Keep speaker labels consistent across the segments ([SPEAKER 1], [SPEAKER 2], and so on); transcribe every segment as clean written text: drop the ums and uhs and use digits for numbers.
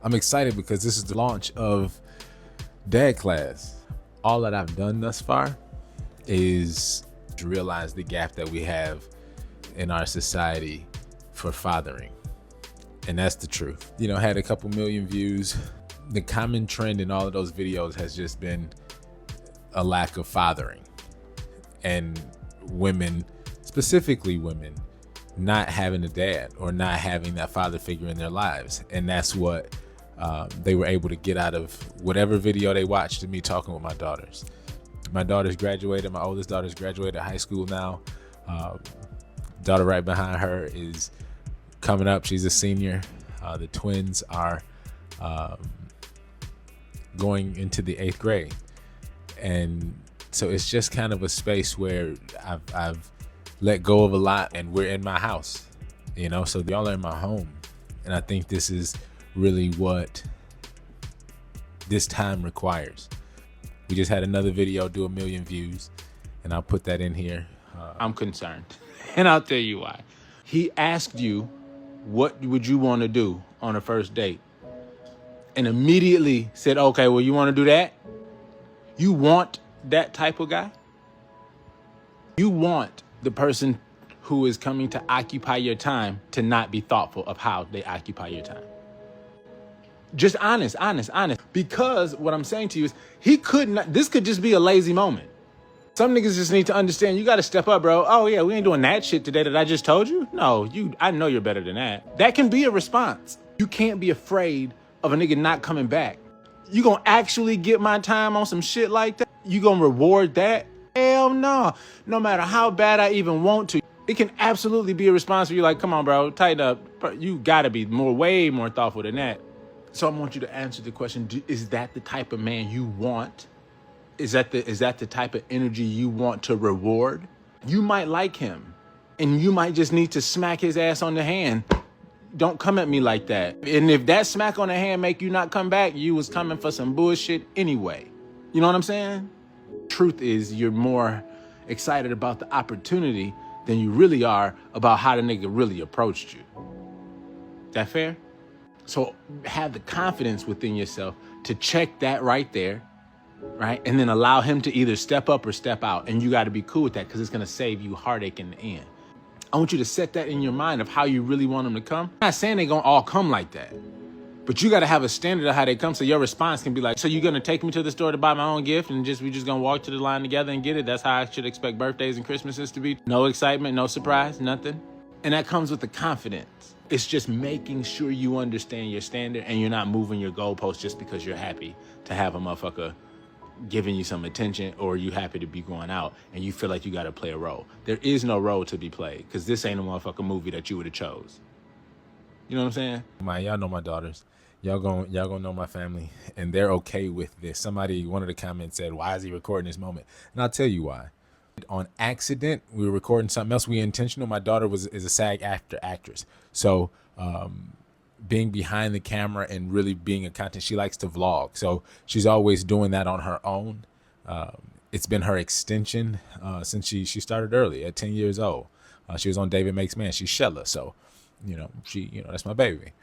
[SPEAKER 1] I'm excited because this is the launch of Dad Class. All that I've done thus far is to realize the gap that we have in our society for fathering. And that's the truth. You know, had a couple million views. The common trend in all of those videos has just been a lack of fathering, and women, specifically women, not having a dad or not having that father figure in their lives. And that's what they were able to get out of whatever video they watched of me talking with my daughters. My daughter's graduated. My oldest daughter's graduated high school now. Daughter right behind her is coming up. She's a senior. The twins are going into the 8th grade. And so it's just kind of a space where I've let go of a lot, and we're in my house, you know, so y'all are in my home. And I think this is really what this time requires. We just had another video do 1 million views, and I'll put that in here. I'm concerned, and I'll tell you why. He asked you, what would you want to do on a first date? And immediately said, okay, well, you want to do that? You want that type of guy? You want the person who is coming to occupy your time to not be thoughtful of how they occupy your time. Just honest. Because what I'm saying to you is this could just be a lazy moment. Some niggas just need to understand, you got to step up, bro. Oh yeah, we ain't doing that shit today that I just told you. No, I know you're better than that. That can be a response. You can't be afraid of a nigga not coming back. You gonna actually get my time on some shit like that? You gonna reward that? Hell no. No matter how bad I even want to, it can absolutely be a response where you're like, come on, bro, tighten up. You gotta be way more thoughtful than that. So I want you to answer the question, is that the type of man you want? Is that the type of energy you want to reward? You might like him, and you might just need to smack his ass on the hand. Don't come at me like that. And if that smack on the hand make you not come back, you was coming for some bullshit anyway. You know what I'm saying? Truth is, you're more excited about the opportunity than you really are about how the nigga really approached you. That fair? So have the confidence within yourself to check that right there, right? And then allow him to either step up or step out. And you got to be cool with that, because it's going to save you heartache in the end. I want you to set that in your mind of how you really want them to come. I'm not saying they're going to all come like that, but you got to have a standard of how they come, so your response can be like, so you're going to take me to the store to buy my own gift and we just going to walk to the line together and get it? That's how I should expect birthdays and Christmases to be? No excitement, no surprise, nothing? And that comes with the confidence. It's just making sure you understand your standard and you're not moving your goalposts just because you're happy to have a motherfucker giving you some attention, or you happy to be going out and you feel like you got to play a role. There is no role to be played, because this ain't a motherfucking movie that you would have chose. You know what I'm saying? Y'all know my daughters. Y'all gonna know my family, and they're okay with this. One of the comments said, why is he recording this moment? And I'll tell you why. On accident, we were recording something else. We intentional. My daughter is a SAG actress. So being behind the camera and really being a content, she likes to vlog. So she's always doing that on her own. It's been her extension since she started early at 10 years old. She was on David Makes Man. She's Shella. So, that's my baby.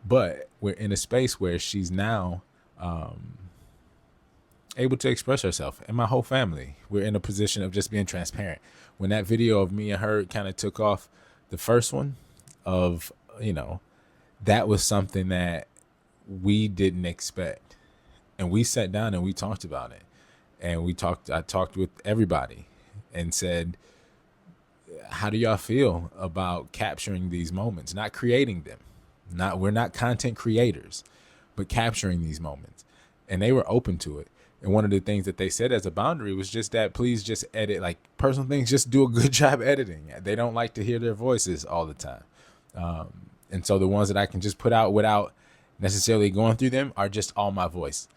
[SPEAKER 1] But we're in a space where she's now able to express herself, and my whole family. We're in a position of just being transparent. When that video of me and her kind of took off, the first one of, that was something that we didn't expect. And we sat down and we talked about it. And I talked with everybody and said, how do y'all feel about capturing these moments, not creating them? We're not content creators, but capturing these moments. And they were open to it. And one of the things that they said as a boundary was just that, please just edit, like personal things, just do a good job editing. They don't like to hear their voices all the time. And so the ones that I can just put out without necessarily going through them are just all my voice,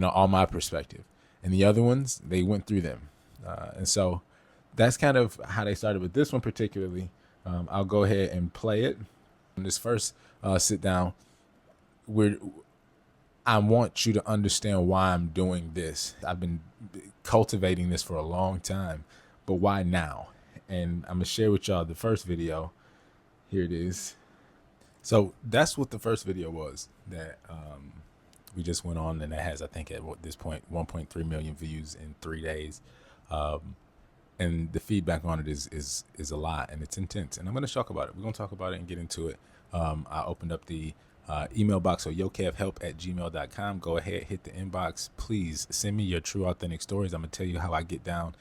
[SPEAKER 1] all my perspective. And the other ones, they went through them. And so that's kind of how they started with this one particularly. I'll go ahead and play it. In this first sit down, I want you to understand why I'm doing this. I've been cultivating this for a long time, but why now? And I'm gonna share with y'all the first video. Here it is. So that's what the first video was that we just went on, and that has, I think, at this point, 1.3 million views in 3 days. And the feedback on it is a lot, and it's intense. And I'm going to talk about it. We're going to talk about it and get into it. I opened up the email box, so yokevhelp@gmail.com. Go ahead, hit the inbox. Please send me your true, authentic stories. I'm going to tell you how I get down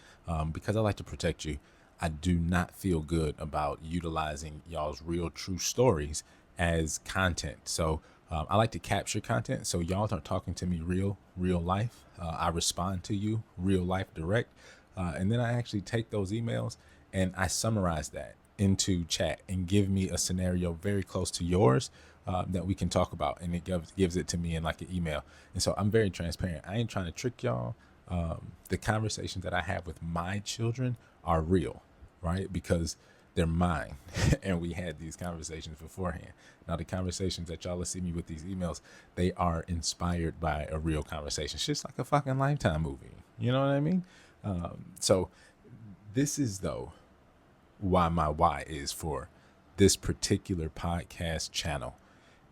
[SPEAKER 1] because I like to protect you. I do not feel good about utilizing y'all's real, true stories as content. So I like to capture content, so y'all are talking to me real life. I respond to you real life, direct. And then I actually take those emails and I summarize that into chat and give me a scenario very close to yours that we can talk about. And it gives it to me in like an email. And so I'm very transparent. I ain't trying to trick y'all. The conversations that I have with my children are real, right? Because they're mine. And we had these conversations beforehand. Now, the conversations that y'all will see me with these emails, they are inspired by a real conversation. It's just like a fucking Lifetime movie. You know what I mean? So this is, though, why my why is for this particular podcast channel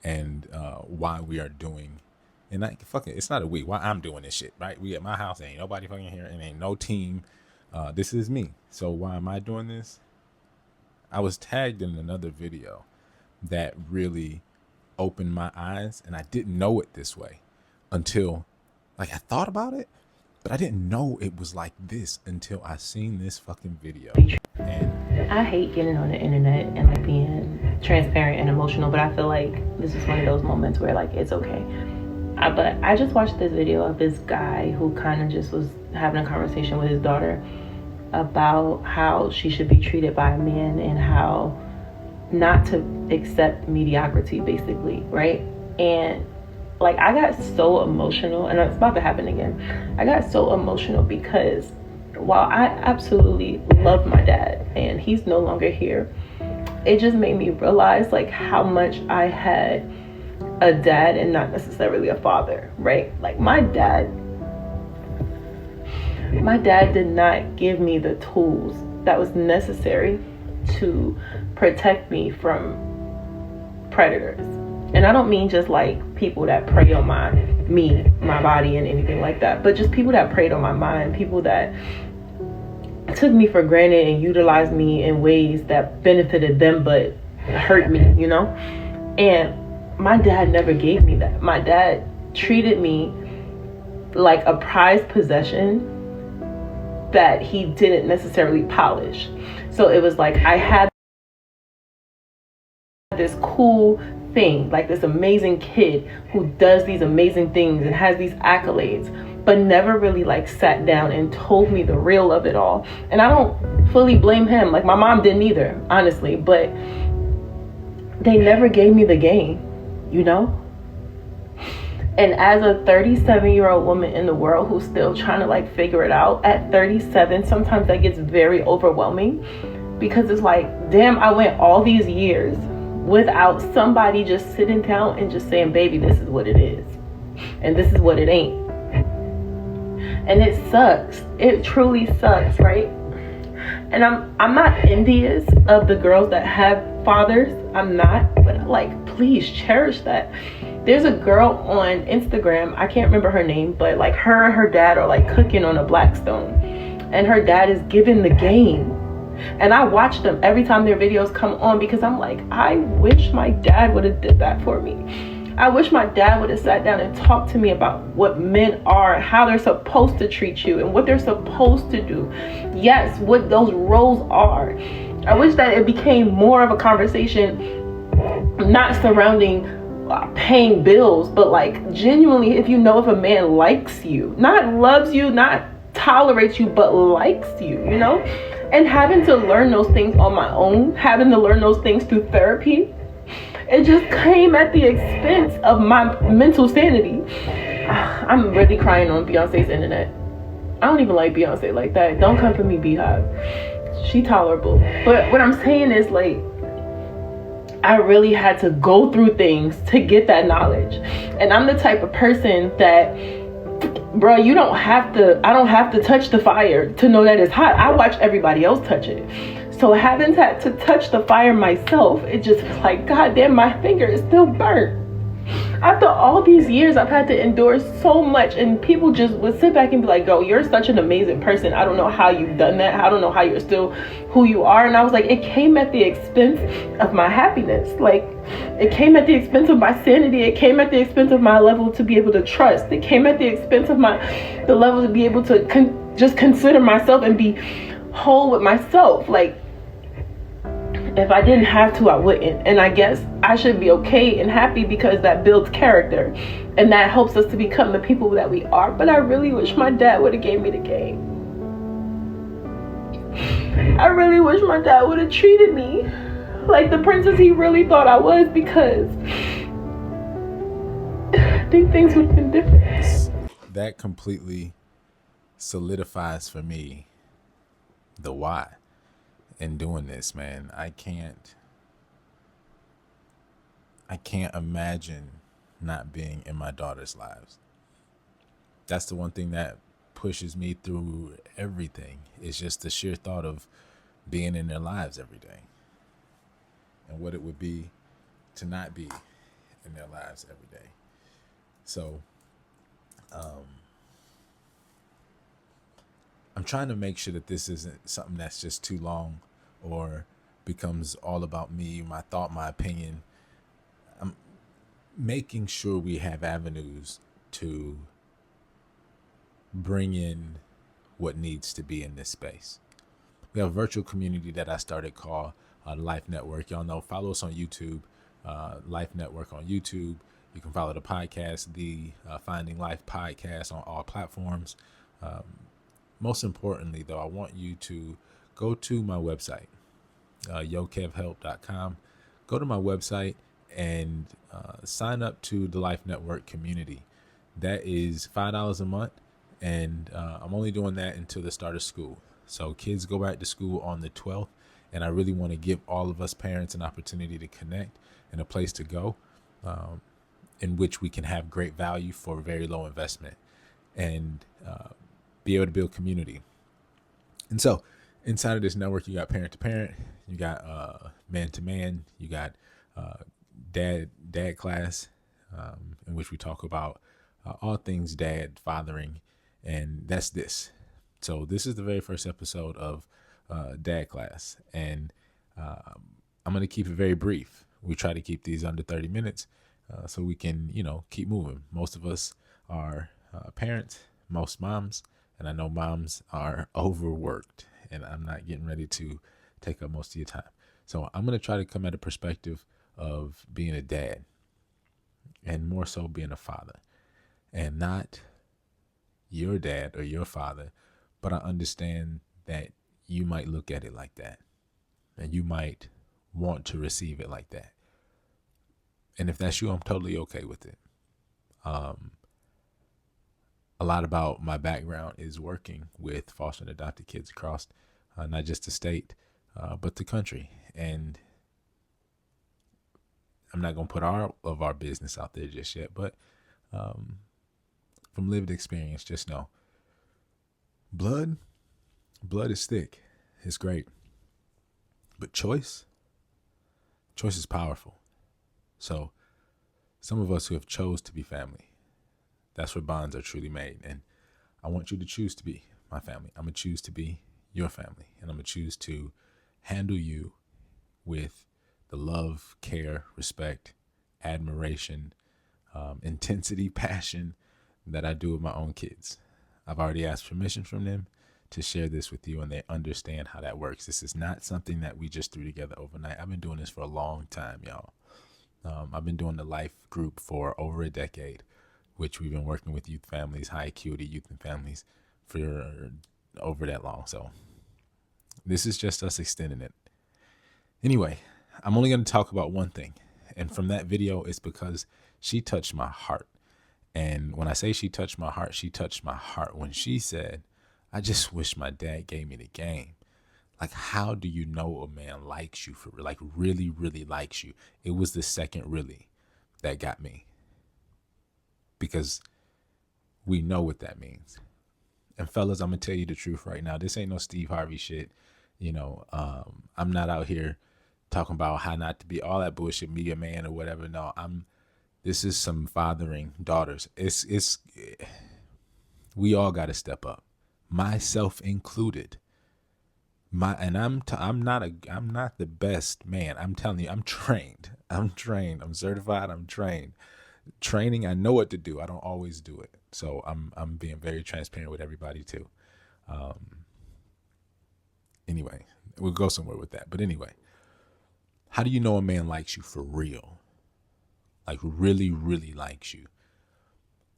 [SPEAKER 1] and why we are doing, and it's not a we, why I'm doing this shit, right? We at my house, ain't nobody fucking here, and ain't no team. This is me. So why am I doing this? I was tagged in another video that really opened my eyes, and I didn't know it this way until, like, I thought about it. But I didn't know it was like this until I seen this fucking video. And
[SPEAKER 2] I hate getting on the internet and like being transparent and emotional, but I feel like this is one of those moments where like it's okay. But I just watched this video of this guy who kind of just was having a conversation with his daughter about how she should be treated by a man and how not to accept mediocrity, basically, right? And like, I got so emotional, and it's about to happen again. I got so emotional because while I absolutely love my dad and he's no longer here, it just made me realize like how much I had a dad and not necessarily a father, right? Like my dad did not give me the tools that was necessary to protect me from predators. And I don't mean just like people that prey on my body and anything like that, but just people that preyed on my mind, people that took me for granted and utilized me in ways that benefited them but hurt me, you know? And my dad never gave me that. My dad treated me like a prized possession that he didn't necessarily polish. So it was like I had this cool thing, like this amazing kid who does these amazing things and has these accolades, but never really like sat down and told me the real of it all. And I don't fully blame him. Like my mom didn't either, honestly, but they never gave me the game, you know? And as a 37-year-old woman in the world who's still trying to like figure it out at 37, sometimes that gets very overwhelming because it's like, damn, I went all these years without somebody just sitting down and just saying, baby, this is what it is and this is what it ain't. And it sucks. It truly sucks, right? And I'm not envious of the girls that have fathers. I'm not, but like, please cherish that. There's a girl on Instagram, I can't remember her name, but like her and her dad are like cooking on a Blackstone, and her dad is giving the game. And I watch them every time their videos come on because I'm like, I wish my dad would have did that for me. I wish my dad would have sat down and talked to me about what men are, how they're supposed to treat you and what they're supposed to do. Yes, what those roles are. I wish that it became more of a conversation, not surrounding paying bills, but like genuinely, if you know if a man likes you, not loves you, not tolerates you, but likes you, you know? And having to learn those things on my own, having to learn those things through therapy, it just came at the expense of my mental sanity. I'm really crying on Beyonce's internet. I don't even like Beyonce like that. Don't come for me, Beehive. She tolerable. But what I'm saying is like, I really had to go through things to get that knowledge. And I'm the type of person that, bro, I don't have to touch the fire to know that it's hot. I watch everybody else touch it. So having to touch the fire myself, it just was like, God damn, my finger is still burnt. After all these years, I've had to endure so much, and people just would sit back and be like, "Yo, you're such an amazing person. I don't know how you've done that. I don't know how you're still who you are." And I was like, it came at the expense of my happiness. Like, it came at the expense of my sanity. It came at the expense of my level to be able to trust. It came at the expense of the level to be able to just consider myself and be whole with myself. Like, if I didn't have to, I wouldn't. And I guess I should be okay and happy, because that builds character and that helps us to become the people that we are. But I really wish my dad would have gave me the game. I really wish my dad would have treated me like the princess he really thought I was, because I think things would have been different.
[SPEAKER 1] That completely solidifies for me the why in doing this, man. I can't imagine not being in my daughter's lives. That's the one thing that pushes me through everything. It's just the sheer thought of being in their lives every day, and what it would be to not be in their lives every day. So I'm trying to make sure that this isn't something that's just too long or becomes all about me, my thought, my opinion. I'm making sure we have avenues to bring in what needs to be in this space. We have a virtual community that I started called Life Network. Y'all know, follow us on YouTube, Life Network on YouTube. You can follow the podcast, the Finding Life podcast, on all platforms. Most importantly, though, I want you to go to my website, yokevhelp.com. Go to my website and sign up to the Life Network community. That is $5 a month, and I'm only doing that until the start of school. So kids go back to school on the 12th, and I really want to give all of us parents an opportunity to connect and a place to go in which we can have great value for very low investment, and be able to build community. And so inside of this network, you got parent to parent, you got man to man, you got dad class, in which we talk about all things dad, fathering, and that's this. So this is the very first episode of Dad Class, and I'm going to keep it very brief. We try to keep these under 30 minutes so we can, keep moving. Most of us are parents, most moms, and I know moms are overworked, and I'm not getting ready to take up most of your time. So I'm going to try to come at a perspective of being a dad, and more so being a father, and not your dad or your father, but I understand that you might look at it like that, and you might want to receive it like that. And if that's you, I'm totally okay with it. A lot about my background is working with foster and adopted kids across not just the state, but the country. And I'm not going to put all of our business out there just yet, but from lived experience, just know blood is thick. It's great. But choice is powerful. So some of us who have chose to be family, that's where bonds are truly made. And I want you to choose to be my family. I'm going to choose to be your family. And I'm going to choose to handle you with the love, care, respect, admiration, intensity, passion that I do with my own kids. I've already asked permission from them to share this with you, and they understand how that works. This is not something that we just threw together overnight. I've been doing this for a long time, y'all. I've been doing the life group for over a decade, which we've been working with youth families, high acuity youth and families for over that long. So this is just us extending it. Anyway, I'm only going to talk about one thing. And from that video, it's because she touched my heart. And when I say she touched my heart, she touched my heart when she said, I just wish my dad gave me the game. Like, how do you know a man likes you, for like really, really likes you? It was the second really that got me, because we know what that means. And fellas, I'm going to tell you the truth right now. This ain't no Steve Harvey shit. I'm not out here talking about how not to be all that bullshit, be a man or whatever. No, this is some fathering daughters. It's we all got to step up, myself included. I'm not the best man. I'm telling you, I'm trained. I'm certified. I'm trained. Training, I know what to do. I don't always do it. So I'm being very transparent with everybody too. Anyway, we'll go somewhere with that. But anyway, how do you know a man likes you for real? Like really, really likes you.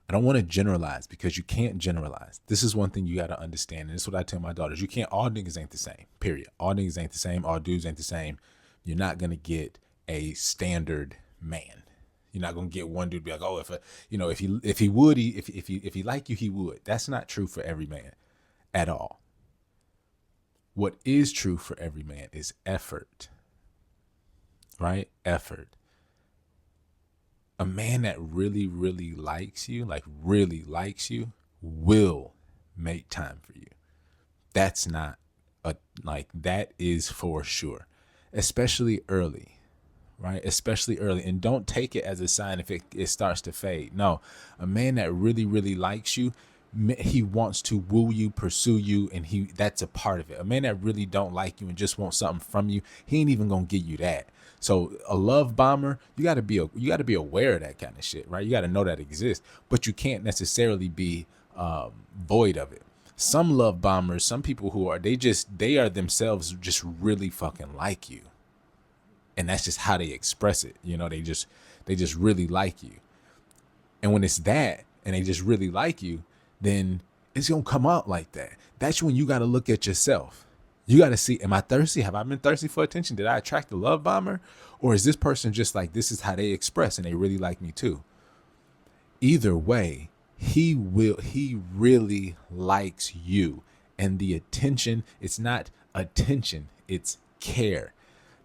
[SPEAKER 1] I don't want to generalize because you can't generalize. This is one thing you got to understand. And this is what I tell my daughters. All niggas ain't the same, period. All niggas ain't the same. All dudes ain't the same. You're not going to get a standard man. You're not going to get one dude be like, oh, if he like you, he would. That's not true for every man at all. What is true for every man is effort, right? Effort. A man that really, really likes you, will make time for you. That's not that is for sure, especially early, right? Especially early. And don't take it as a sign if it starts to fade. No, a man that really, really likes you, he wants to woo you, pursue you, and that's a part of it. A man that really don't like you and just wants something from you, he ain't even gonna give you that. So a love bomber, you got to be aware of that kind of shit, right? You got to know that exists, but you can't necessarily be void of it. Some love bombers, some people they are themselves just really fucking like you, and that's just how they express it. They just really like you, and when it's that, and they just really like you, then it's gonna come out like that. That's when you got to look at yourself. You got to see, am I thirsty? Have I been thirsty for attention? Did I attract the love bomber? Or is this person just like, this is how they express and they really like me too? Either way, he really likes you. And the attention, it's not attention, it's care.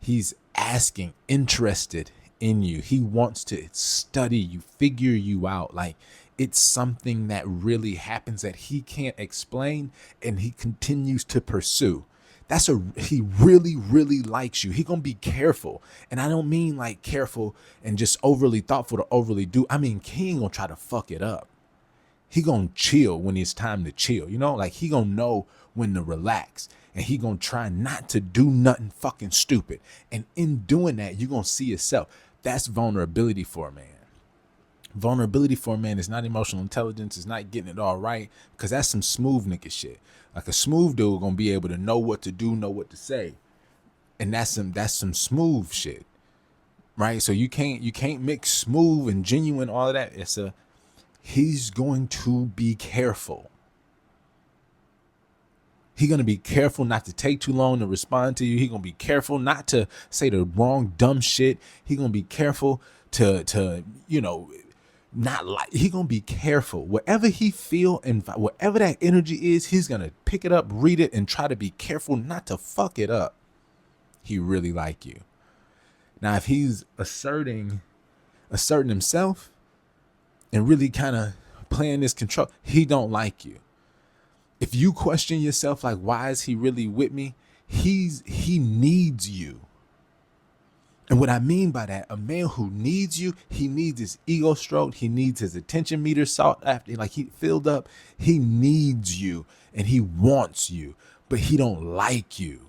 [SPEAKER 1] He's asking, interested in you. He wants to study you, figure you out. Like, it's something that really happens that he can't explain, and he continues to pursue. He really, really likes you. He gonna be careful. And I don't mean like careful and just overly thoughtful to overly do. I mean, he ain't gonna try to fuck it up. He gonna chill when it's time to chill. Like he gonna know when to relax. And he gonna try not to do nothing fucking stupid. And in doing that, you're gonna see yourself. That's vulnerability for a man. Vulnerability for a man is not emotional intelligence. It's not getting it all right, because that's some smooth nigga shit. Like a smooth dude gonna be able to know what to do, know what to say, and that's some smooth shit, right? So you can't mix smooth and genuine, all of that. He's going to be careful. He's going to be careful not to take too long to respond to you. He's going to be careful not to say the wrong dumb shit. He's going to be careful to not like. He's going to be careful. Whatever he feel and whatever that energy is, he's going to pick it up, read it, and try to be careful not to fuck it up. He really like you. Now, if he's asserting himself and really kind of playing this control, he don't like you. If you question yourself, like, why is he really with me? He needs you. And what I mean by that, a man who needs you, he needs his ego stroked. He needs his attention meter sought after, like he filled up. He needs you and he wants you, but he don't like you.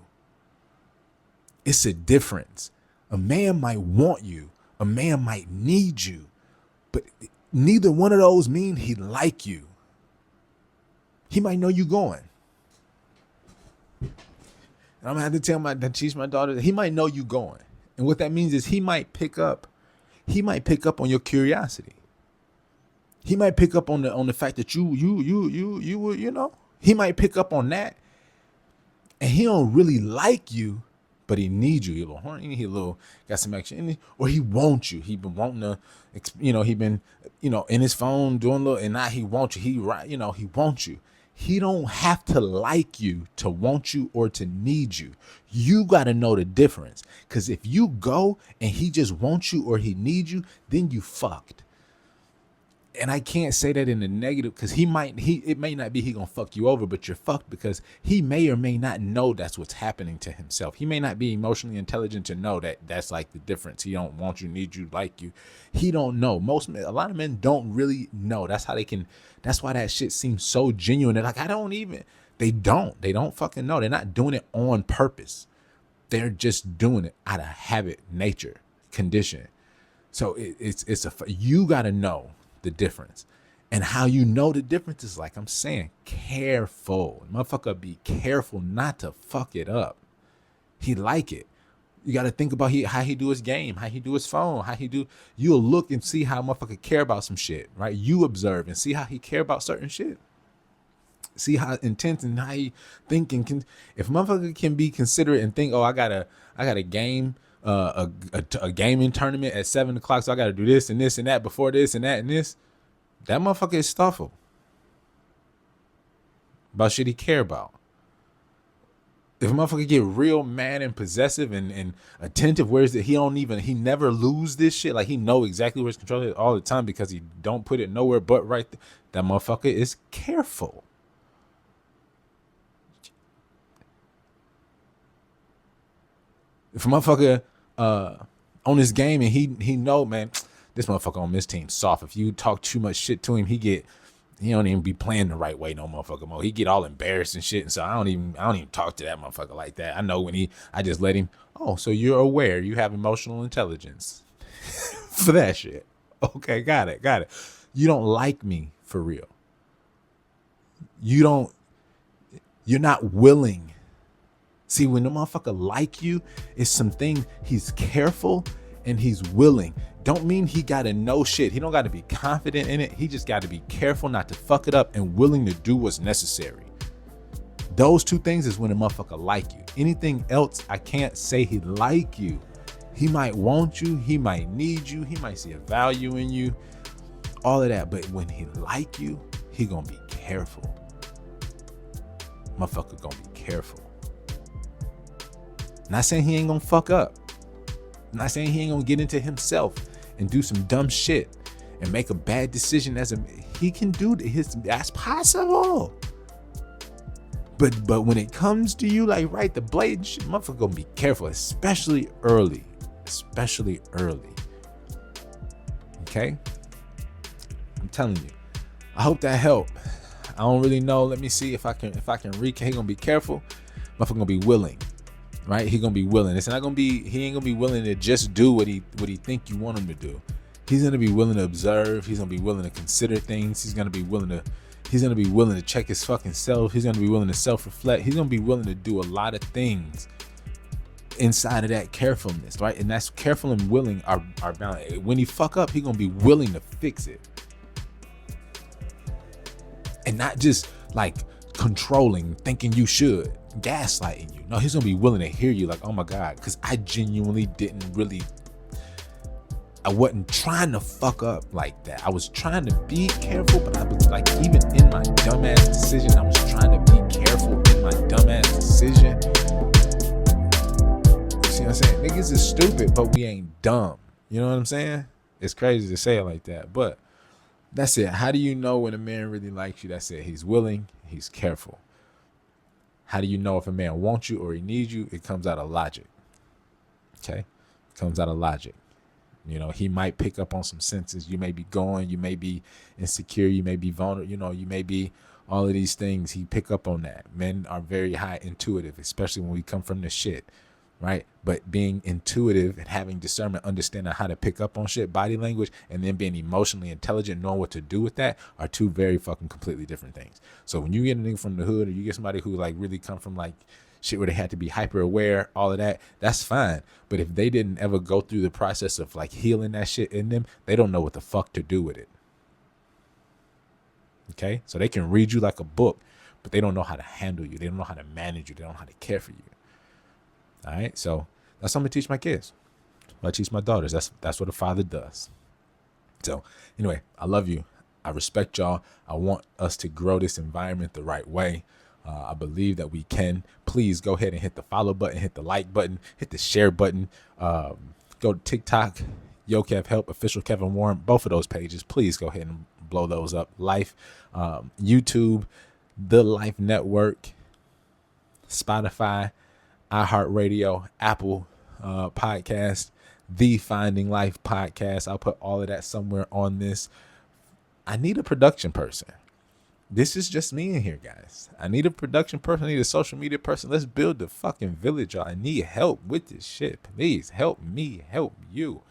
[SPEAKER 1] It's a difference. A man might want you. A man might need you, but neither one of those mean he like you. He might know you going. And I'm gonna have to teach my daughter that he might know you going. And what that means is he might pick up on your curiosity. He might pick up on the fact that you would, he might pick up on that. And he don't really like you, but he needs you. He a little horny, got some action in it, or he wants you. He been wanting to, he been, in his phone doing a little, and now he wants you. He wants you. He don't have to like you to want you or to need you. You got to know the difference. Because if you go and he just wants you or he needs you, then you fucked. And I can't say that in a negative, because it may not be he gonna fuck you over, but you're fucked because he may or may not know that's what's happening to himself. He may not be emotionally intelligent to know that that's like the difference. He don't want you, need you, like you. He don't know. A lot of men don't really know. That's why that shit seems so genuine. They're like, they don't fucking know. They're not doing it on purpose. They're just doing it out of habit, nature, condition. So you gotta know the difference. And how you know the difference is, like I'm saying, careful. Motherfucker, be careful not to fuck it up. He like it. You got to think about how he do his game, how he do his phone, you'll look and see how motherfucker care about some shit, right? You observe and see how he care about certain shit. See how intense and how he thinking if motherfucker can be considerate and think, oh, I got a game, a gaming tournament at 7:00, so I got to do this and this and that before this and that and this. That motherfucker is thoughtful about shit he care about. If a motherfucker get real mad and possessive and attentive, where is it? He never lose this shit. Like, he know exactly where his control is all the time because he don't put it nowhere but right there. That motherfucker is careful. If a motherfucker on this game and he know, man, this motherfucker on this team soft. If you talk too much shit to him, he don't even be playing the right way no motherfucker more. He get all embarrassed and shit. And so I don't even talk to that motherfucker like that. I know I just let him, oh, so you're aware you have emotional intelligence for that shit. Okay, got it. You don't like me for real. You're not willing. See, when the motherfucker like you, it's something he's careful and he's willing. Don't mean he gotta know shit. He don't gotta be confident in it. He just gotta be careful not to fuck it up and willing to do what's necessary. Those two things is when a motherfucker like you. Anything else, I can't say he like you. He might want you. He might need you. He might see a value in you. All of that. But when he like you, he gonna be careful. Motherfucker gonna be careful. Not saying he ain't gonna fuck up. Not saying he ain't gonna get into himself and do some dumb shit and make a bad decision he can do that's possible. But when it comes to you, like right, the blade shit, motherfucker gonna be careful, especially early. Okay? I'm telling you. I hope that helped. I don't really know. Let me see if I can recap. He gonna be careful. Motherfucker gonna be willing. Right? He ain't gonna be willing to just do what he think you want him to do. He's gonna be willing to observe. He's gonna be willing to consider things. He's gonna be willing to check his fucking self. He's gonna be willing to self-reflect. He's gonna be willing to do a lot of things inside of that carefulness, right? And that's careful and willing are balanced. When he fuck up, he gonna be willing to fix it. And not just like controlling, thinking you should, gaslighting you. No, he's gonna be willing to hear you, like, oh my God, because I genuinely I wasn't trying to fuck up like that. I was trying to be careful, but I was like, even in my dumbass decision, I was trying to be careful in my dumbass decision. You see what I'm saying? Niggas is stupid, but we ain't dumb. You know what I'm saying? It's crazy to say it like that, but that's it. How do you know when a man really likes you? That's it. He's willing, he's careful. How do you know if a man wants you or he needs you? It comes out of logic. Okay? It comes out of logic. You know, he might pick up on some senses. You may be you may be insecure, you may be vulnerable, you may be all of these things. He pick up on that. Men are very high intuitive, especially when we come from the shit, right? But being intuitive and having discernment, understanding how to pick up on shit, body language, and then being emotionally intelligent, knowing what to do with that are two very fucking completely different things. So when you get a nigga from the hood or you get somebody who like really come from like shit where they had to be hyper aware, all of that, that's fine. But if they didn't ever go through the process of like healing that shit in them, they don't know what the fuck to do with it. Okay? So they can read you like a book, but they don't know how to handle you. They don't know how to manage you. They don't know how to care for you. All right? So that's what I'm going to teach my kids. I teach my daughters. That's what a father does. So anyway, I love you. I respect y'all. I want us to grow this environment the right way. I believe that we can. Please go ahead and hit the follow button, hit the like button, hit the share button. Go to TikTok, YoKev Help, official Kevin Warren, both of those pages. Please go ahead and blow those up. Life, YouTube, The Life Network, Spotify, iHeartRadio, Apple Podcast, The Finding Life Podcast. I'll put all of that somewhere on this. I need a production person. This is just me in here, guys. I need a production person. I need a social media person. Let's build the fucking village, y'all. I need help with this shit. Please help me, help you.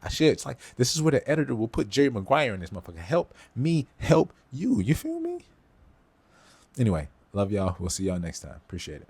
[SPEAKER 1] It's like, this is where the editor will put Jerry Maguire in this motherfucker. Help me, help you. You feel me? Anyway, love y'all. We'll see y'all next time. Appreciate it.